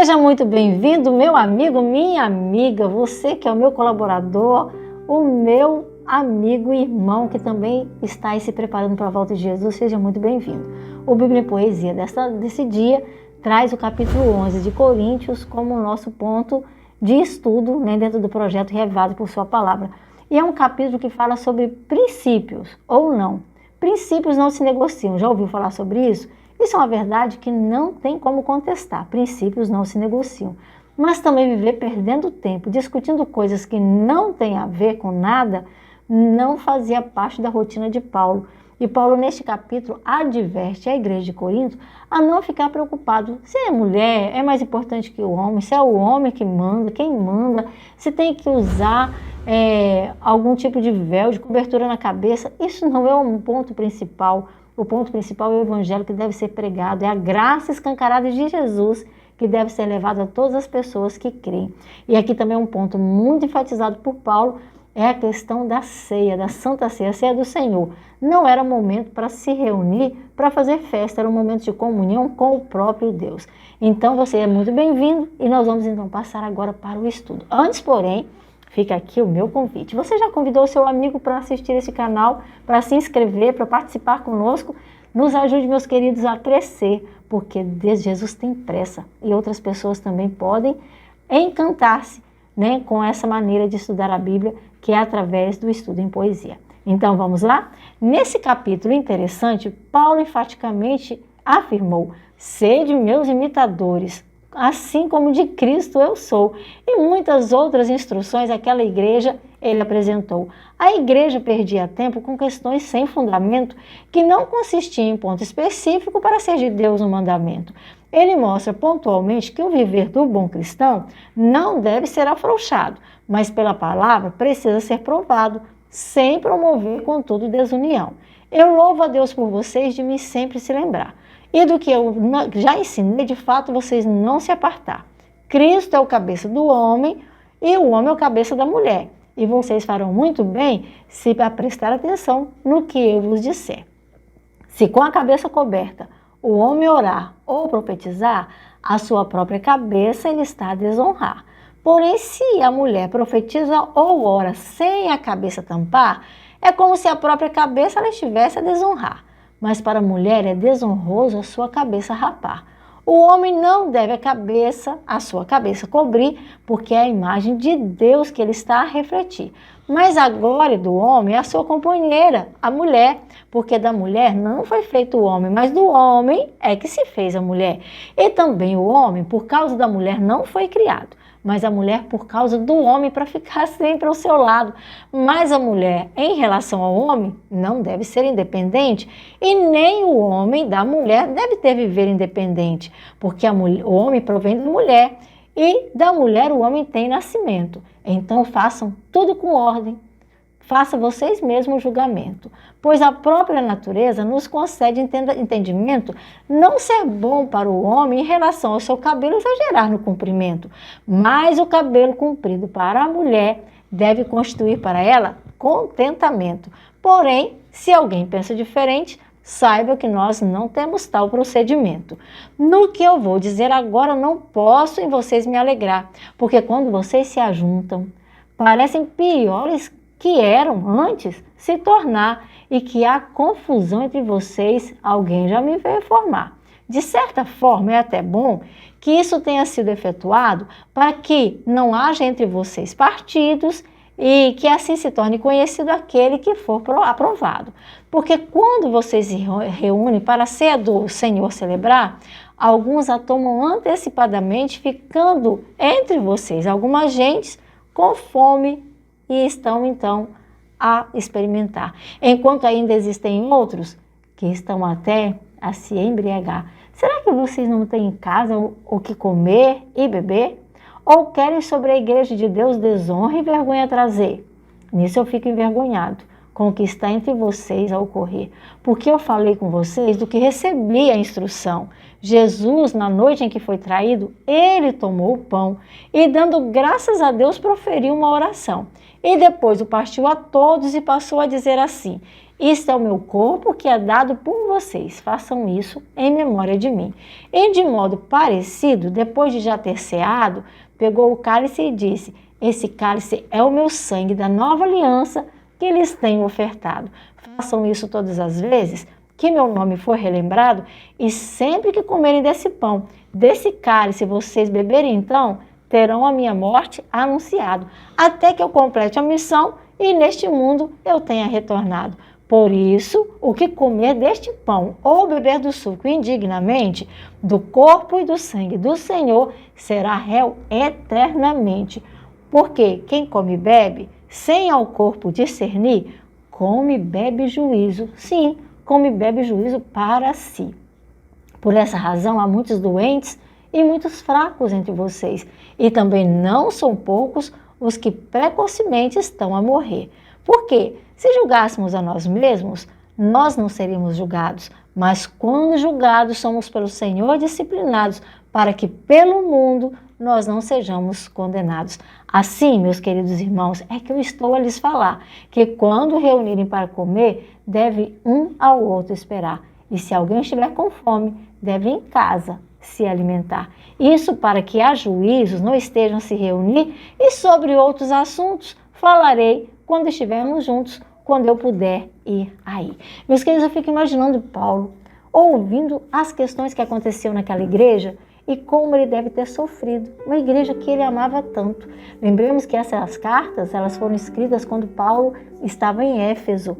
Seja muito bem-vindo, meu amigo, minha amiga, você que é o meu colaborador, o meu amigo e irmão que também está aí se preparando para a volta de Jesus, seja muito bem-vindo. O Bíblia em Poesia desse dia traz o capítulo 11 de Coríntios como nosso ponto de estudo, né, dentro do projeto Reavivado por Sua Palavra. E é um capítulo que fala sobre princípios, ou não. Princípios não se negociam. Já ouviu falar sobre isso? Isso é uma verdade que não tem como contestar. Princípios não se negociam. Mas também viver perdendo tempo, discutindo coisas que não têm a ver com nada, não fazia parte da rotina de Paulo. E Paulo, neste capítulo, adverte a igreja de Corinto a não ficar preocupado se é mulher, é mais importante que o homem, se é o homem que manda, quem manda, se tem que usar algum tipo de véu, de cobertura na cabeça. Isso não é um ponto principal. O ponto principal é o evangelho que deve ser pregado, é a graça escancarada de Jesus que deve ser levada a todas as pessoas que creem. E aqui também um ponto muito enfatizado por Paulo é a questão da ceia, da Santa Ceia, a ceia do Senhor. Não era momento para se reunir, para fazer festa, era um momento de comunhão com o próprio Deus. Então você é muito bem-vindo e nós vamos então passar agora para o estudo. Antes, porém, fica aqui o meu convite. Você já convidou o seu amigo para assistir esse canal, para se inscrever, para participar conosco? Nos ajude, meus queridos, a crescer, porque Jesus tem pressa e outras pessoas também podem encantar-se, né, com essa maneira de estudar a Bíblia, que é através do estudo em poesia. Então vamos lá? Nesse capítulo interessante, Paulo enfaticamente afirmou: sede meus imitadores, assim como de Cristo eu sou. E muitas outras instruções àquela igreja ele apresentou. A igreja perdia tempo com questões sem fundamento que não consistiam em ponto específico para ser de Deus um mandamento. Ele mostra pontualmente que o viver do bom cristão não deve ser afrouxado, mas pela palavra precisa ser provado, sem promover, contudo, desunião. Eu louvo a Deus por vocês de me sempre se lembrar. E do que eu já ensinei, de fato, vocês não se apartar. Cristo é o cabeça do homem e o homem é o cabeça da mulher. E vocês farão muito bem se prestar atenção no que eu vos disser. Se com a cabeça coberta o homem orar ou profetizar, a sua própria cabeça ele está a desonrar. Porém, se a mulher profetiza ou ora sem a cabeça tampar, é como se a própria cabeça ela estivesse a desonrar. Mas para a mulher é desonroso a sua cabeça rapar. O homem não deve a sua cabeça cobrir, porque é a imagem de Deus que ele está a refletir. Mas a glória do homem é a sua companheira, a mulher, porque da mulher não foi feito o homem, mas do homem é que se fez a mulher. E também o homem, por causa da mulher, não foi criado, mas a mulher por causa do homem para ficar sempre ao seu lado. Mas a mulher, em relação ao homem, não deve ser independente e nem o homem da mulher deve ter viver independente, porque o homem provém da mulher e da mulher o homem tem nascimento. Então façam tudo com ordem. Faça vocês mesmos o julgamento, pois a própria natureza nos concede entendimento não ser bom para o homem em relação ao seu cabelo exagerar no comprimento, mas o cabelo comprido para a mulher deve constituir para ela contentamento. Porém, se alguém pensa diferente, saiba que nós não temos tal procedimento. No que eu vou dizer agora, não posso em vocês me alegrar, porque quando vocês se ajuntam, parecem piores que eram antes se tornar e que há confusão entre vocês, alguém já me veio formar. De certa forma, é até bom que isso tenha sido efetuado para que não haja entre vocês partidos e que assim se torne conhecido aquele que for aprovado. Porque quando vocês se reúnem para a ceia do Senhor celebrar, alguns a tomam antecipadamente, ficando entre vocês algumas gentes com fome e estão então a experimentar. Enquanto ainda existem outros que estão até a se embriagar. Será que vocês não têm em casa o que comer e beber? Ou querem sobre a igreja de Deus desonra e vergonha trazer? Nisso eu fico envergonhado com o que está entre vocês a ocorrer, porque eu falei com vocês do que recebi a instrução. Jesus, na noite em que foi traído, ele tomou o pão e, dando graças a Deus, proferiu uma oração. E depois o partiu a todos e passou a dizer assim: isto é o meu corpo que é dado por vocês, façam isso em memória de mim. E de modo parecido, depois de já ter ceado, pegou o cálice e disse: esse cálice é o meu sangue da nova aliança que lhes tenho ofertado. Façam isso todas as vezes que meu nome for relembrado, e sempre que comerem desse pão, desse cálice, vocês beberem, então terão a minha morte anunciado, até que eu complete a missão e neste mundo eu tenha retornado. Por isso, o que comer deste pão ou beber do suco indignamente, do corpo e do sangue do Senhor, será réu eternamente. Porque quem come e bebe, sem ao corpo discernir, come e bebe juízo. Sim, come e bebe juízo para si. Por essa razão, há muitos doentes e muitos fracos entre vocês, e também não são poucos os que precocemente estão a morrer. Porque, se julgássemos a nós mesmos, nós não seríamos julgados, mas quando julgados, somos pelo Senhor disciplinados, para que pelo mundo nós não sejamos condenados. Assim, meus queridos irmãos, é que eu estou a lhes falar, que quando reunirem para comer, deve um ao outro esperar. E se alguém estiver com fome, deve em casa se alimentar. Isso para que a juízos não estejam a se reunir, e sobre outros assuntos falarei quando estivermos juntos, quando eu puder ir aí. Meus queridos, eu fico imaginando Paulo ouvindo as questões que aconteciam naquela igreja e como ele deve ter sofrido. Uma igreja que ele amava tanto. Lembremos que essas cartas, elas foram escritas quando Paulo estava em Éfeso.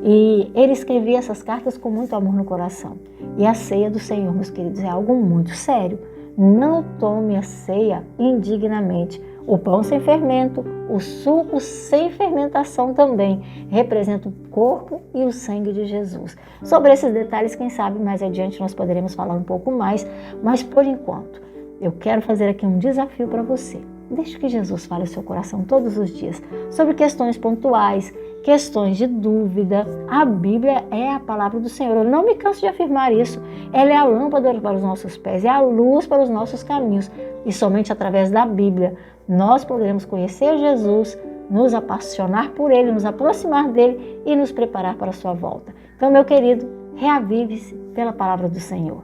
E ele escrevia essas cartas com muito amor no coração. E a ceia do Senhor, meus queridos, é algo muito sério. Não tome a ceia indignamente. O pão sem fermento, o suco sem fermentação também representa o corpo e o sangue de Jesus. Sobre esses detalhes, quem sabe mais adiante nós poderemos falar um pouco mais, mas por enquanto eu quero fazer aqui um desafio para você. Deixe que Jesus fale ao seu coração todos os dias sobre questões pontuais, questões de dúvida. A Bíblia é a palavra do Senhor. Eu não me canso de afirmar isso. Ela é a lâmpada para os nossos pés, é a luz para os nossos caminhos. E somente através da Bíblia nós poderemos conhecer Jesus, nos apaixonar por Ele, nos aproximar dEle e nos preparar para a sua volta. Então, meu querido, reavive-se pela palavra do Senhor.